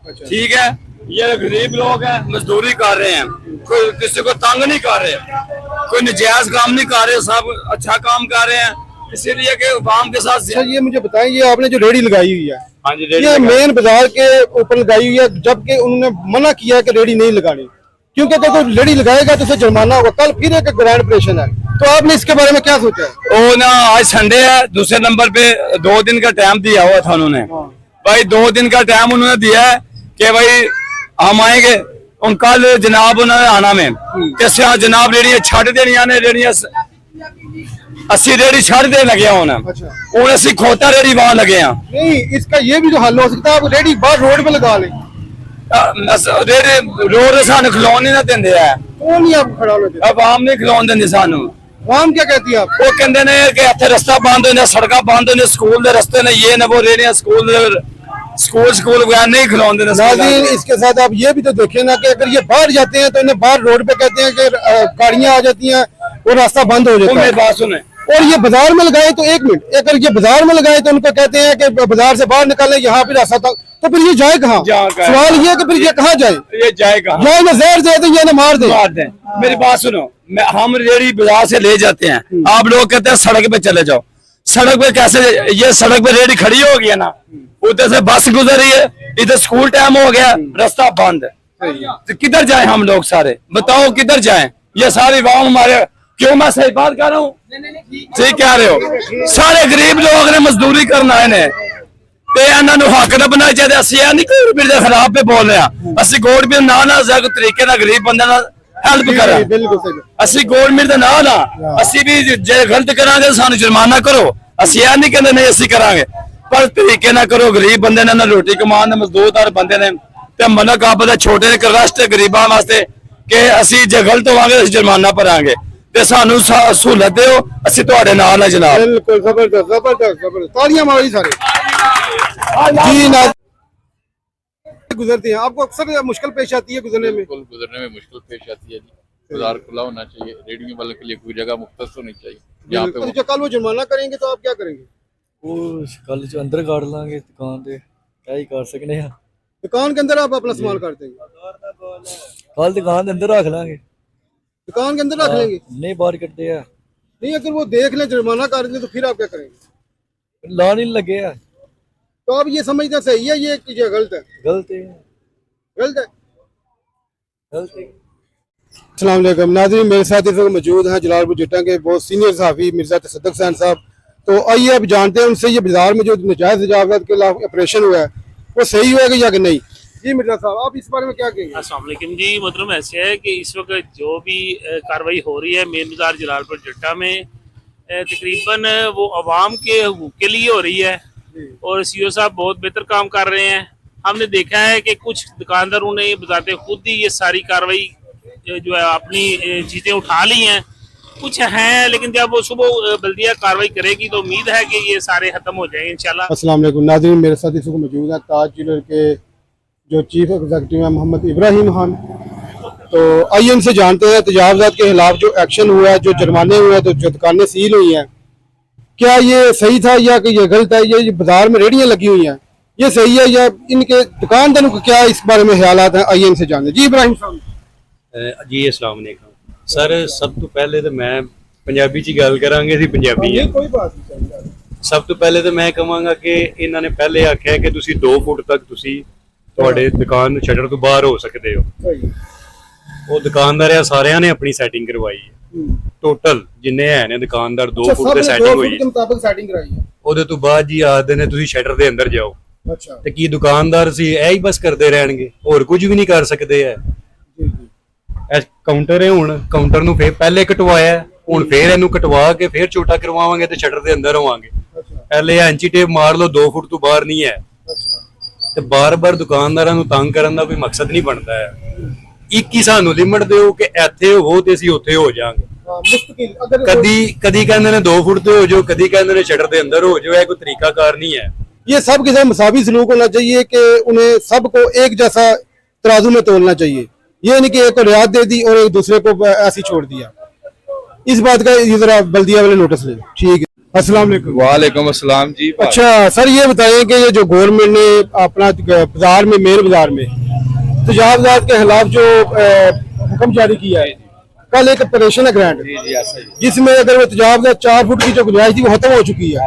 ठीक है, ये गरीब लोग हैं, मजदूरी कर रहे हैं, कोई किसी को तंग नहीं कर रहे, कोई नजायज काम नहीं कर रहे, सब अच्छा काम कर रहे हैं, इसीलिए कि अवाम के साथ। अच्छा ये मुझे बताएं, ये आपने जो रेडी लगाई हुई है, हाँ जी, ये मेन बाजार के ऊपर लगाई हुई है, जबकि उन्होंने मना किया कि रेडी नहीं लगानी, क्योंकि अगर कोई रेडी लगाएगा तो उसे जुर्माना होगा। कल फिर एक ग्रैंड ऑपरेशन है, तो आपने इसके बारे में क्या सोचा है? वो ना आज संडे है, दूसरे नंबर पे 2 दिन का टाइम दिया हुआ था उन्होंने। भाई 2 दिन का टाइम उन्होंने दिया है कि भाई हम आएंगे, उन कल जनाब उन्होंने आना में कैसे जनाब रेडियां छड़ देनिया ने, रेडियां 80 रेडी छड़ दे लगे हूं असि खोता रेडी वहां लगे हैं। नहीं, इसका ये भी तो हल हो सकता है, आप रेडी बाहर रोड पे लगा लें। रोड सानू खिलौन नहीं देंगे है, कौन नहीं आप खड़ा होने देता? अवाम नहीं खिलौन देंगे सानू। आवाम क्या कहती है? आप वो कहते ने कि इत्थे रास्ता बंद होने, सड़क बंद होने, स्कूल दे रास्ते ने, ये न वो रेडियां स्कूल वगैरह नहीं खिलौन देने। नाज़रीन, इसके साथ आप ये भी तो देखें ना कि अगर ये बाहर जाते हैं तो इन्हें बाहर रोड पे कहते हैं कि गाड़ियां आ जाती हैं और रास्ता बंद हो जाता है। बात सुने, और ये बाजार में लगाए तो 1 मिनट, अगर ये बाजार में लगाए तो उनको कहते हैं कि बाजार से बाहर निकालें, यहाँ पे रास्ता था, तो फिर ये जाए कहाँ? सवाल ये है कि फिर ये कहाँ जाए? ये जाए कहाँ? या ना जहर दे दें या ना मार दें। मेरी बात सुनो, हम रेडी बाजार से ले जाते हैं, आप लोग कहते हैं सड़क पे चले जाओ। सड़क पे कैसे? ये सड़क पे रेडी खड़ी हो गई है ना, उधर से बस गुजर रही है, इधर स्कूल टाइम हो गया, रास्ता बंद है, तो किधर जाए हम लोग सारे? बताओ किधर जाए? ये सारे गाँव हमारे, क्यों मैं सही बात कर रहा हूँ? सही कह रहे हो, सारे गरीब लोग ने मजदूरी करना है, हक न बनाए चाहिए। असि नहीं गौरमेंट के खिलाफ पे बोल रहे हैं, असि गौरमेंट ना तरीके ना गरीब बंदे हेल्प करें, असि गौरमेंट ना असि भी जे गलत करांगे सानू जुर्माना करो, असि नहीं कहते नहीं असि करांगे, पर तरीके ना करो। गरीब बंदे ने रोटी कमान मजदूरदार बंदे ने मन काबल छोटे एक रस्ट गरीबों वास्ते कि असि जे गलत होवांगे जुर्माना भरांगे, ते सानू सहूलत दो, असि तुहाडे नाल है जनाब। बिल्कुल, जबरदस्त जबरदस्त जबरदस्त, तालियां मारो जी सारे। जी ना गुजरती हैं, आपको अक्सर मुश्किल पेश आती है गुजरने में? बिल्कुल, गुजरने में मुश्किल पेश आती है जी। बाजार खुला होना चाहिए, रेडियो वाले के लिए कोई जगह मुख्तस होनी चाहिए जहाँ पे। जो कल वो जुर्माना करेंगे तो आप क्या करेंगे? वो कल जो अंदर काट लांगे दुकान पे, क्या ही कर सकते हैं। दुकान के अंदर आप अपना सामान काट देंगे? कल दुकान के अंदर रख लांगे। दुकान के अंदर रख लेंगे? नहीं, बाहर करते हैं। नहीं, अगर वो देख ले जुर्माना कर दें तो फिर आप क्या करेंगे? लाने लगे है। तो आप ये समझते सही है ये कि ये गलत है? गलत है, गलत है, गलत है। अस्सलाम वालेकुम नाज़रीन, मेरे साथ इस वक्त मौजूद हैं जलालपुर जट्टा के बहुत सीनियर सहाफ़ी मिर्ज़ा तसद्दुक़ हुसैन साहब। तो आइए अब जानते हैं उनसे, ये बाजार में जो नजायज़ तजावज़ात के खिलाफ ऑपरेशन हुआ है वो सही हुआ या कि नहीं? जी मिर्ज़ा साहब, आप इस बारे में क्या कहेंगे? अस्सलाम वालेकुम जी। मतलब ऐसे है कि इस वक्त जो भी कार्रवाई हो रही है मेन बाजार जलालपुर जट्टा में, तकरीबन वो अवाम के हुकूक के लिए हो रही है और सीओ साहब बहुत बेहतर काम कर रहे हैं। हमने देखा है कि कुछ दुकानदारों ने बताते खुद ही ये सारी कार्रवाई जो है अपनी चीज़ें उठा ली हैं, कुछ हैं, लेकिन जब वो सुबह बल्दिया कार्रवाई करेगी तो उम्मीद है कि ये सारे खत्म हो जाएंगे इंशाल्लाह। अस्सलाम वालेकुम नाज़रीन, मेरे साथ इस वक्त मौजूद है ताज ज्वेलर के जो चीफ एग्जीक्यूटिव है मोहम्मद इब्राहिम खान। तो आइए इनसे जानते हैं तजावज़ात के खिलाफ जो एक्शन हुआ है, जो जुर्माने हुए हैं, तो जो दुकानें सील हुई हैं, क्या ये सही था या कि ये गलत है? ये बाजार में रेडियां लगी हुई हैं, ये सही है या इनके दुकानदारों को क्या इस बारे में ख्यालात हैं? आइए इनसे जानते हैं। जी इब्राहिम साहब जी, अस्सलाम वालेकुम सर। सब तो पहले तो मैं पंजाबी च गल करांगे, ਅਸੀਂ पंजाबी है। कोई बात नहीं। सब तो पहले तो मैं ਕਹਾਂਗਾ ਕਿ ਇਹਨਾਂ ਨੇ ਪਹਿਲੇ ਆਖਿਆ ਕਿ ਤੁਸੀਂ 2 ਫੁੱਟ ਤੱਕ ਤੁਸੀਂ ਤੁਹਾਡੇ ਦੁਕਾਨ ਸ਼ਟਰ ਤੋਂ ਬਾਹਰ ਹੋ ਸਕਦੇ ਹੋ। ਉਹ ਦੁਕਾਨਦਾਰ ਸਾਰਿਆਂ ਨੇ ਆਪਣੀ ਸੈਟਿੰਗ ਕਰਵਾਈ ਹੈ, ਟੋਟਲ ਜਿੰਨੇ ਹੈ ਨੇ ਦੁਕਾਨਦਾਰ 2 ਫੁੱਟ ਤੇ ਸੈਟਿੰਗ ਹੋਈ ਹੈ, ਮੁਤਾਬਕ ਸੈਟਿੰਗ ਕਰਾਈ ਹੈ। ਉਹਦੇ ਤੋਂ ਬਾਅਦ ਜੀ ਆਖਦੇ ਨੇ ਤੁਸੀਂ ਸ਼ਟਰ ਦੇ ਅੰਦਰ ਜਾਓ। ਅੱਛਾ, ਤੇ ਕੀ ਦੁਕਾਨਦਾਰ ਸੀ ਇਹ ਹੀ ਬਸ ਕਰਦੇ ਰਹਿਣਗੇ, ਹੋਰ ਕੁਝ ਵੀ ਨਹੀਂ ਕਰ ਸਕਦੇ ਹੈ। ਇਹ ਕਾਊਂਟਰ ਹੈ, ਹੁਣ ਕਾਊਂਟਰ ਨੂੰ ਫੇਰ ਪਹਿਲੇ ਕਟਵਾਇਆ, ਹੁਣ ਫੇਰ ਇਹਨੂੰ ਕਟਵਾ ਕੇ ਫੇਰ ਛੋਟਾ ਕਰਵਾਵਾਂਗੇ ਤੇ ਸ਼ਟਰ ਦੇ ਅੰਦਰ ਹੋਵਾਂਗੇ। ਪਹਿਲੇ ਐਂਚੀ ਟੇਪ ਮਾਰ ਲਓ, 2 ਫੁੱਟ ਤੋਂ ਬਾਹਰ ਨਹੀਂ ਹੈ। ਤੇ ਬਾਰ-ਬਾਰ ਦੁਕਾਨਦਾਰਾਂ ਨੂੰ ਤੰਗ ਕਰਨ ਦਾ ਕੋਈ ਮਕਸਦ ਨਹੀਂ ਬਣਦਾ ਹੈ। ਇੱਕ ਹੀ ਸਾਨੂੰ ਲਿਮਟ ਦਿਓ ਕਿ ਇੱਥੇ ਹੋ ਤੇ ਅਸੀਂ ਉੱਥੇ ਹੋ ਜਾਾਂਗੇ। कदी कहते ने 2 फुट पे हो जाओ, कदी कहते ने शटर के अंदर हो जाओ, है कोई तरीकाकार नहीं है। ये सब के साथ मसावी सलूक होना चाहिए कि उन्हें सबको एक जैसा तराजू में तोलना चाहिए। ये नहीं कि एक को रियायत दे दी और एक दूसरे को ऐसी छोड़ दिया। इस बात का ये जरा बल्दिया वाले नोटिस ले। ठीक है। अस्सलाम वालेकुम। वालेकुम अस्सलाम जी। अच्छा सर, ये बताएं कि ये जो गवर्नमेंट ने अपना बाजार में, मेन बाजार में तजावजात के खिलाफ जो हुक्म जारी किया है, कल एक ऑपरेशन है ग्रैंड, जिसमें अगर वो तजावजात 4 फुट की जो गुंजाइश थी वो खत्म हो चुकी है,